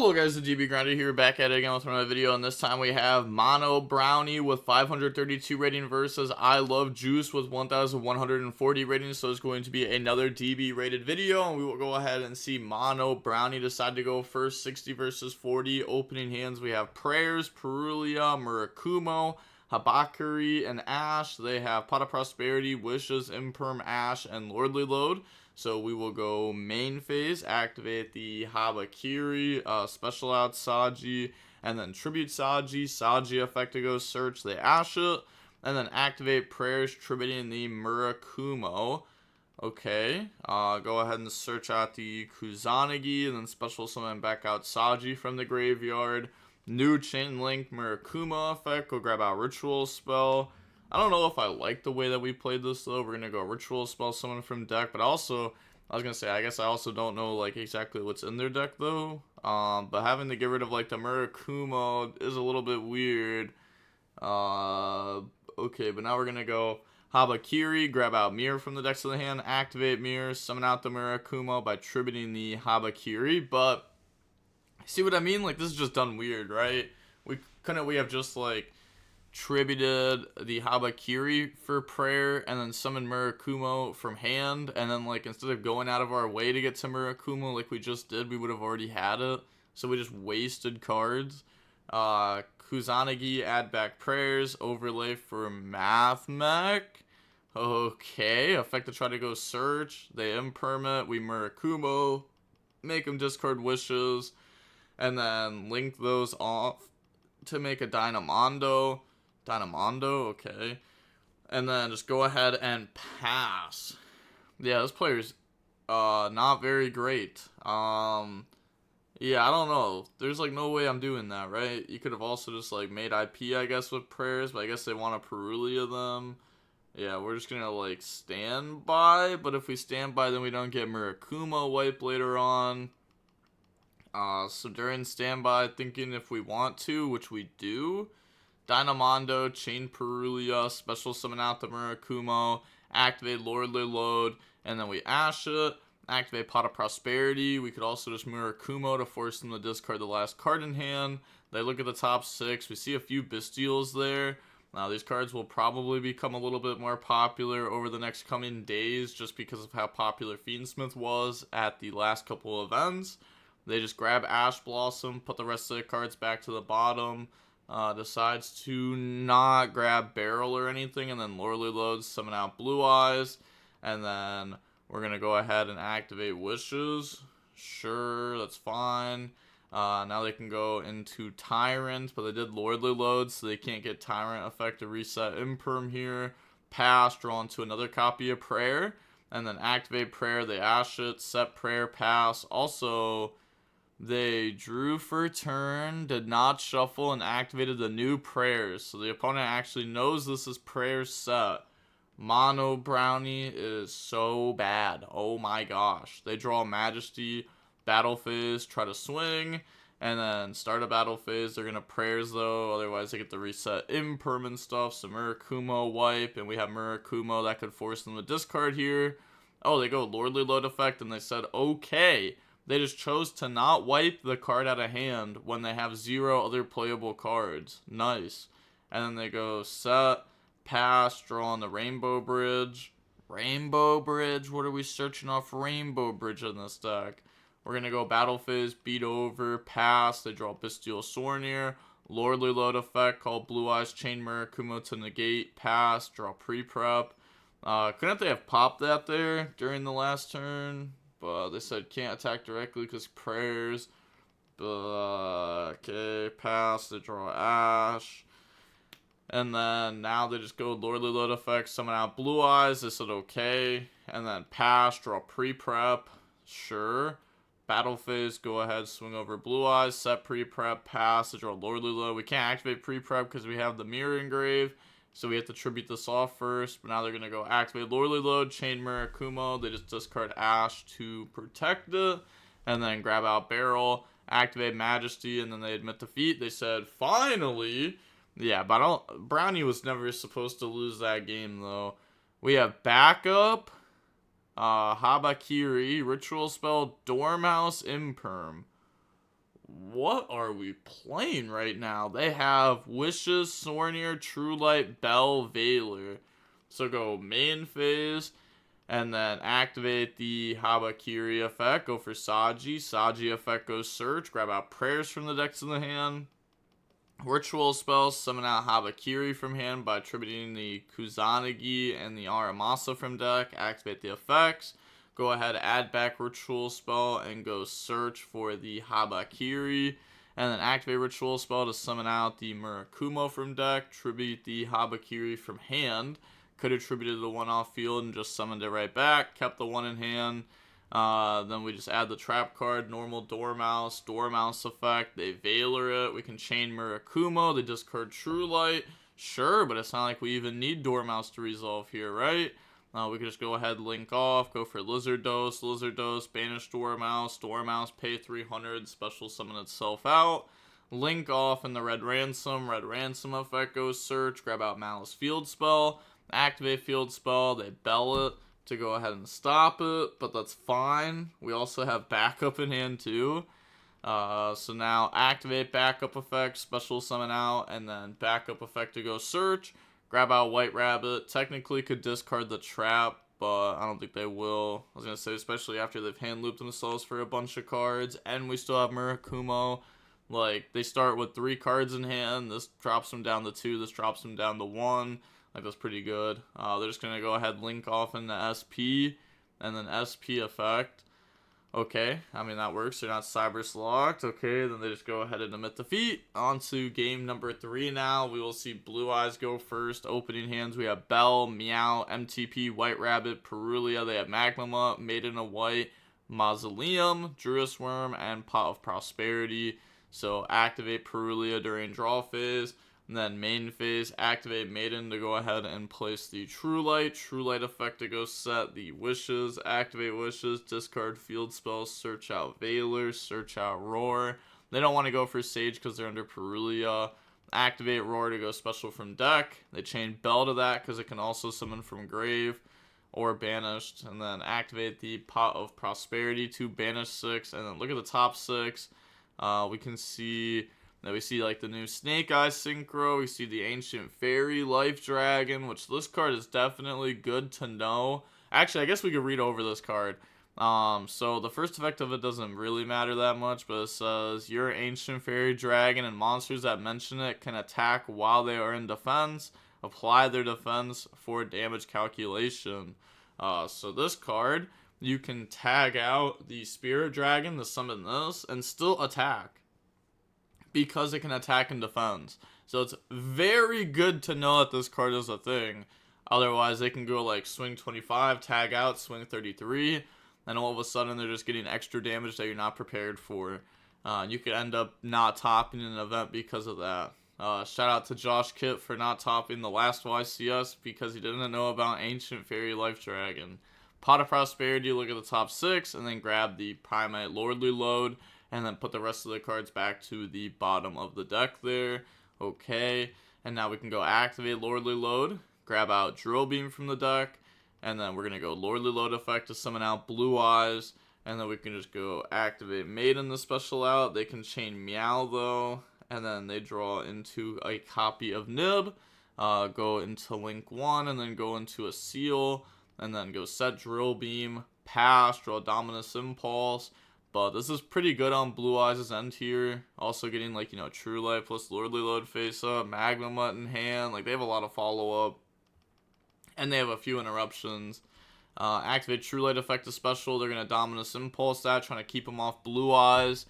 Hello guys, the DB Grinder here, back at it again with another video, and this time we have Mono Brownie with 532 rating versus I Love Juice with 1140 ratings. So it's going to be another DB rated video, and we will go ahead and see Mono Brownie decide to go first. 60 versus 40. Opening hands, we have Prayers, Perulia, Murakumo, Habakuri, and Ash. They have Pot of Prosperity, Wishes, Imperm, Ash, and Lordly Load. So we will go main phase, activate the Habakiri, special out Saji, and then tribute Saji. Saji effect to go search the Asha, and then activate Prayers, tributing the Murakumo. Okay, go ahead and search out the Kusanagi, and then special summon back out Saji from the graveyard. New Chain Link Murakumo effect, go grab out Ritual Spell. I don't know if I like the way that we played this though. We're gonna go Ritual Spell summon from deck, but also I was gonna say I guess I also don't know like exactly what's in their deck though. But having to get rid of like the Murakumo is a little bit weird. Okay, but now we're gonna go Habakiri, grab out Mirror from the decks of the hand, activate Mirror, summon out the Murakumo by tributing the Habakiri. But see what I mean? Like this is just done weird, right? We have just like tributed the Habakiri for prayer and then summoned Murakumo from hand, and then like instead of going out of our way to get to Murakumo like we just did, we would have already had it, so we just wasted cards. Kusanagi, add back Prayers, overlay for Math Mech. Okay, effect to try to go search, they impermit, we Murakumo, make them discard Wishes, and then link those off to make a Dynamondo, okay. And then just go ahead and pass. Yeah, this player's not very great. Yeah, I don't know. There's like no way I'm doing that, right? You could have also just like made IP, I guess, with Prayers, but I guess they want to Perulia them. Yeah, we're just gonna like stand by, but if we stand by, then we don't get Murakumo wipe later on. So during standby, thinking if we want to, which we do, Dynamondo, Chain Perulia, special summon out the Murakumo, activate Lordly Load, and then we Ash it, activate Pot of Prosperity. We could also just Murakumo to force them to discard the last card in hand. They look at the top 6. We see a few Bestials there. Now these cards will probably become a little bit more popular over the next coming days just because of how popular Fiendsmith was at the last couple of events. They just grab Ash Blossom, put the rest of the cards back to the bottom, decides to not grab Barrel or anything, and then Lordly Loads, summon out Blue Eyes, and then we're going to go ahead and activate Wishes. Sure, that's fine. Now they can go into Tyrant, but they did Lordly Loads, so they can't get Tyrant effect to reset Imperm here. Pass, draw into another copy of Prayer, and then activate Prayer, they Ash it, set Prayer, pass. Also, they drew for turn, did not shuffle, and activated the new Prayers. So the opponent actually knows this is Prayers set. Mono Brownie is so bad. Oh my gosh. They draw Majesty, battle phase, try to swing, and then start a battle phase. They're going to Prayers though, otherwise they get the reset impermanent stuff. So Murakumo wipe, and we have Murakumo that could force them to discard here. Oh, they go Lordly Load effect, and they said okay. They just chose to not wipe the card out of hand when they have 0 other playable cards. Nice. And then they go set, pass, draw on the Rainbow Bridge. Rainbow Bridge? What are we searching off Rainbow Bridge in this deck? We're going to go Battle Phase, beat over, pass. They draw Bestial Sornier. Lordly Load effect called Blue Eyes, Chain Murakumo to negate, pass, draw pre-prep. Couldn't they have popped that there during the last turn? But they said can't attack directly because Prayers. But okay, pass, they draw Ash. And then now they just go Lordly Load effect, summon out Blue Eyes. They said okay. And then pass, draw pre-prep. Sure. Battle phase, go ahead, swing over Blue Eyes, set pre-prep, pass, they draw Lordly Load. We can't activate pre-prep because we have the Mirror Engrave. So we have to tribute this off first, but now they're going to go activate Lordly Load, Chain Murakumo. They just discard Ash to protect it, and then grab out Barrel, activate Majesty, and then they admit defeat. They said, finally! Yeah, but Brownie was never supposed to lose that game, though. We have backup, Habakiri, Ritual Spell, Dormouse, Imperm. what are we playing right now? They have Wishes, Sornier, True Light, Bell, Valor. So go main phase, and then activate the Habakiri effect. Go for Saji. Saji effect goes Search. Grab out Prayers from the decks in the hand. Ritual spells, summon out Habakiri from hand by attributing the Kusanagi and the Aramasa from deck. Activate the effects. Go ahead, add back Ritual spell, and go search for the Habakiri. And then activate Ritual spell to summon out the Murakumo from deck. Tribute the Habakiri from hand. Could have tributed the one off field and just summoned it right back. Kept the one in hand. Then we just add the trap card, normal Dormouse effect. They Valor it. We can chain Murakumo. They discard True Light. Sure, but it's not like we even need Dormouse to resolve here, right? We can just go ahead, link off, go for Lizard Dose, banish Dormouse, pay 300, special summon itself out. Link off in the Red Ransom effect goes search, grab out Maliss Field Spell, activate Field Spell, they bell it to go ahead and stop it, but that's fine. We also have backup in hand too. So now activate backup effect, special summon out, and then backup effect to go search. Grab out White Rabbit. Technically could discard the trap, but I don't think they will. I was going to say, especially after they've hand looped themselves for a bunch of cards, and we still have Murakumo. Like, they start with 3 cards in hand. This drops them down to 2. This drops them down to 1. Like, that's pretty good. They're just going to go ahead, link off into SP, and then SP effect. Okay, I mean, that works. They're not Cybers locked. Okay, then they just go ahead and emit defeat. On to game number 3 now. We will see Blue Eyes go first. Opening hands, we have Bell, Meow, MTP, White Rabbit, Perulia. They have Magmama, Maiden of White, Mausoleum, Druid's Worm, and Pot of Prosperity. So activate Perulia during draw phase. And then main phase, activate Maiden to go ahead and place the True Light effect to go set the Wishes, activate Wishes, discard field spells, search out Valor, search out Roar. They don't want to go for Sage because they're under Perulia. Activate Roar to go special from deck. They chain Bell to that because it can also summon from grave or banished. And then activate the Pot of Prosperity to banish 6. And then look at the top 6. We can see... Now we see like the new Snake Eye Synchro, we see the Ancient Fairy Life Dragon, which this card is definitely good to know. Actually, I guess we could read over this card. So the first effect of it doesn't really matter that much, but it says your Ancient Fairy Dragon and monsters that mention it can attack while they are in defense. Apply their defense for damage calculation. So this card, you can tag out the Spirit Dragon to summon this and still attack, because it can attack and defend. So it's very good to know that this card is a thing. Otherwise, they can go like swing 25, tag out, swing 33, and all of a sudden they're just getting extra damage that you're not prepared for. You could end up not topping an event because of that. Shout out to Josh Kitt for not topping the last YCS because he didn't know about Ancient Fairy Life Dragon. Pot of Prosperity, look at the top 6, and then grab the Primate Lordly Load, and then put the rest of the cards back to the bottom of the deck there. Okay, and now we can go activate Lordly Load, grab out Drill Beam from the deck, and then we're going to go Lordly Load effect to summon out Blue Eyes, and then we can just go activate Maiden the special out. They can chain Meow though, and then they draw into a copy of Nib, go into Link 1, and then go into a Seal, and then go set Drill Beam, pass, draw Dominus Impulse. But this is pretty good on Blue Eyes' end here. Also getting, like, you know, True Light plus Lordly Load face up, Magma Mutt in hand. Like, they have a lot of follow-up. And they have a few interruptions. Activate True Light effect to special. They're going to Dominus Impulse that, trying to keep them off Blue Eyes.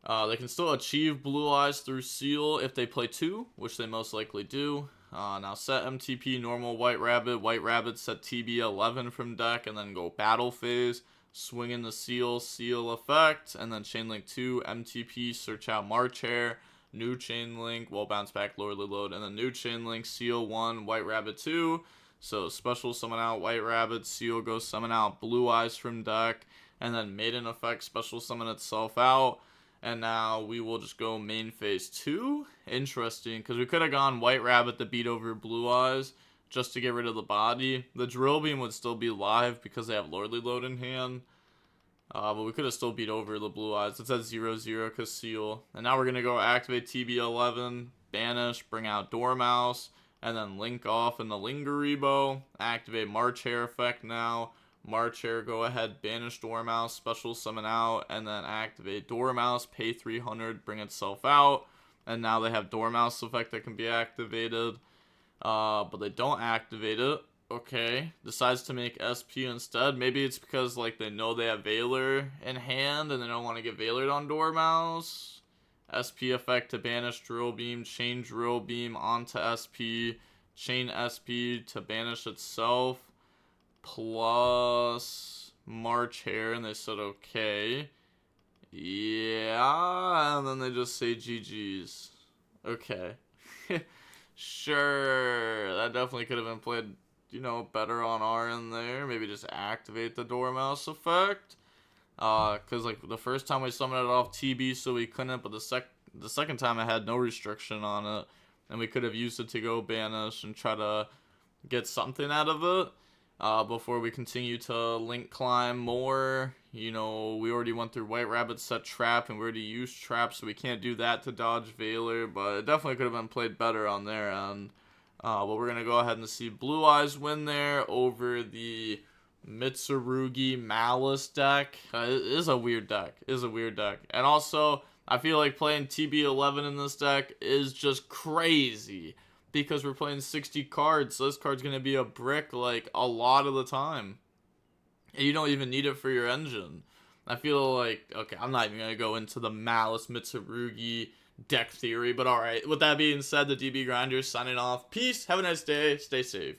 They can still achieve Blue Eyes through Seal if they play 2, which they most likely do. Now set MTP normal White Rabbit set TB 11 from deck, and then go Battle Phase. Swing in the Seal effect, and then Chain Link 2, MTP, search out March Hare, new Chain Link, well bounce back Lordly Load, and then new Chain Link, Seal 1, White Rabbit 2. So special summon out White Rabbit, Seal goes summon out Blue Eyes from deck, and then Maiden effect, special summon itself out. And now we will just go main phase 2. Interesting, because we could have gone White Rabbit to beat over Blue Eyes, just to get rid of the body. The Drill Beam would still be live because they have Lordly Load in hand. But we could have still beat over the Blue Eyes. It's at 0-0 because Seal. And now we're going to go activate TB11, banish, bring out Dormouse, and then link off in the Lingeribo. Activate March Hare effect now. March Hare, go ahead, banish Dormouse, special summon out, and then activate Dormouse, pay 300, bring itself out. And now they have Dormouse effect that can be activated. But they don't activate it. Okay, decides to make SP instead. Maybe it's because like they know they have Valor in hand and they don't want to get Valored on Dormouse. SP effect to banish Drill Beam, chain Drill Beam onto SP, chain SP to banish itself, plus March Hare, and they said okay. Yeah, and then they just say GG's. Okay. Sure, that definitely could have been played, you know, better on our end there. Maybe just activate the Dormouse effect. Cause like the first time we summoned it off TB, so we couldn't. But the second time I had no restriction on it, and we could have used it to go banish and try to get something out of it. Before we continue to link climb more. You know, we already went through White Rabbit set trap, and we already used trap, so we can't do that to dodge Valor, but it definitely could have been played better on their end. But we're going to go ahead and see Blue Eyes win there over the Mitsurugi Maliss deck. It is a weird deck. And also, I feel like playing TB11 in this deck is just crazy, because we're playing 60 cards, so this card's going to be a brick, like, a lot of the time. And you don't even need it for your engine. I feel like, okay, I'm not even going to go into the Maliss Mitsurugi deck theory, but alright. With that being said, the DB Grinders signing off. Peace, have a nice day, stay safe.